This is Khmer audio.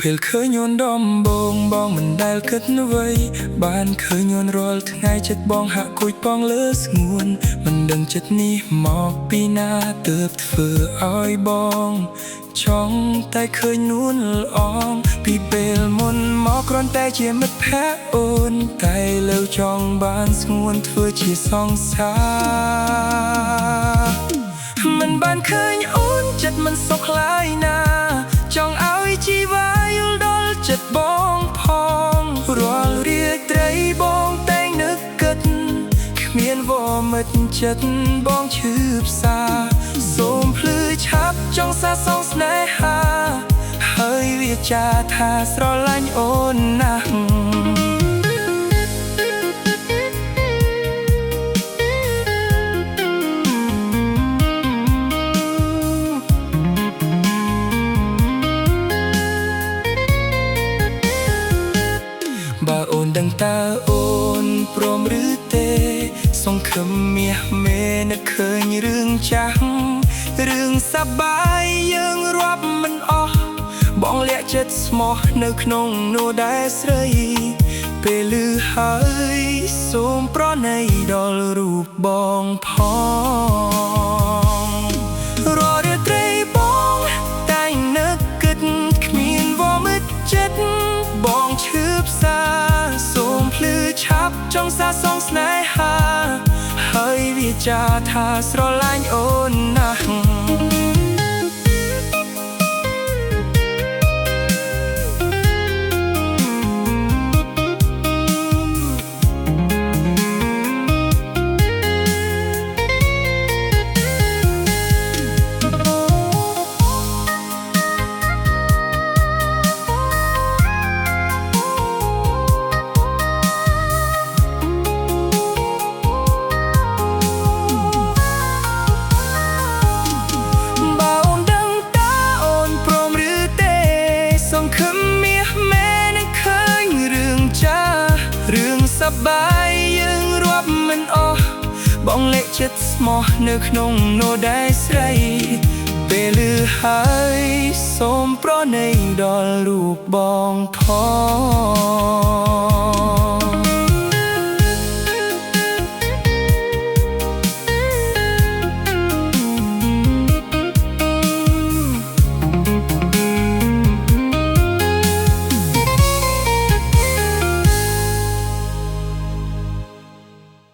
ពេលឃើញអូនដំបងបងមិនដែលគិតអ្វីបានឃើញអូនរាល់ថ្ងៃចិត្តបងហាក់គួចបងលើស្ងួនមិនដឹងចិត្តនេះមកពីណាទើបធ្វើឲ្យបងចង់តែឃើញនួនល្អងពីពេលមុនមកគ្រាន់តែជាមិត្តភក្តិអូនតែលើចង់បានស្ងួនធ្វើជាសង្សារមិនបានឃើញអូនចិត្តមិនសុខឡើយណាចង់ឲ្យជីវ៉ាយល់ដល់ចិត្តបងផងរាល់រាត្រីបងតែងនឹកគិតគ្មានវមិត្តចិត្តបងឈឺផ្សាសូមភ្លឺឆាប់ចង់សាសងស្នេហាហើយវាចាថាស្រឡាញ់អូនណាស់បើអូនដឹងតើអូនព្រមឬទេសង្ឃឹមមាសមេនឹកឃើញរឿងចាស់រឿងសប្បាយយើងរាប់មិនអស់បងលាក់ចិត្តស្មោះនៅក្នុងនោះដែរស្រីពេលឮហើយសូមប្រណីដល់រូបបងផងរាល់រាត្រីបងតែងនឹកគិតគ្មានវមិត្តចិត្តបងឈឺផ្សាសូមភ្លឺឆាប់ចង់សាសងស្នេហាហើយវាចាថាស្រឡាញ់អូនណាស់សប្បាយយើងរាប់មិនអស់បងលេខចិត្តស្មោះនៅក្នុងនោះដែរស្រីពេលឮហើយសូមប្រណីដល់រូបបងផង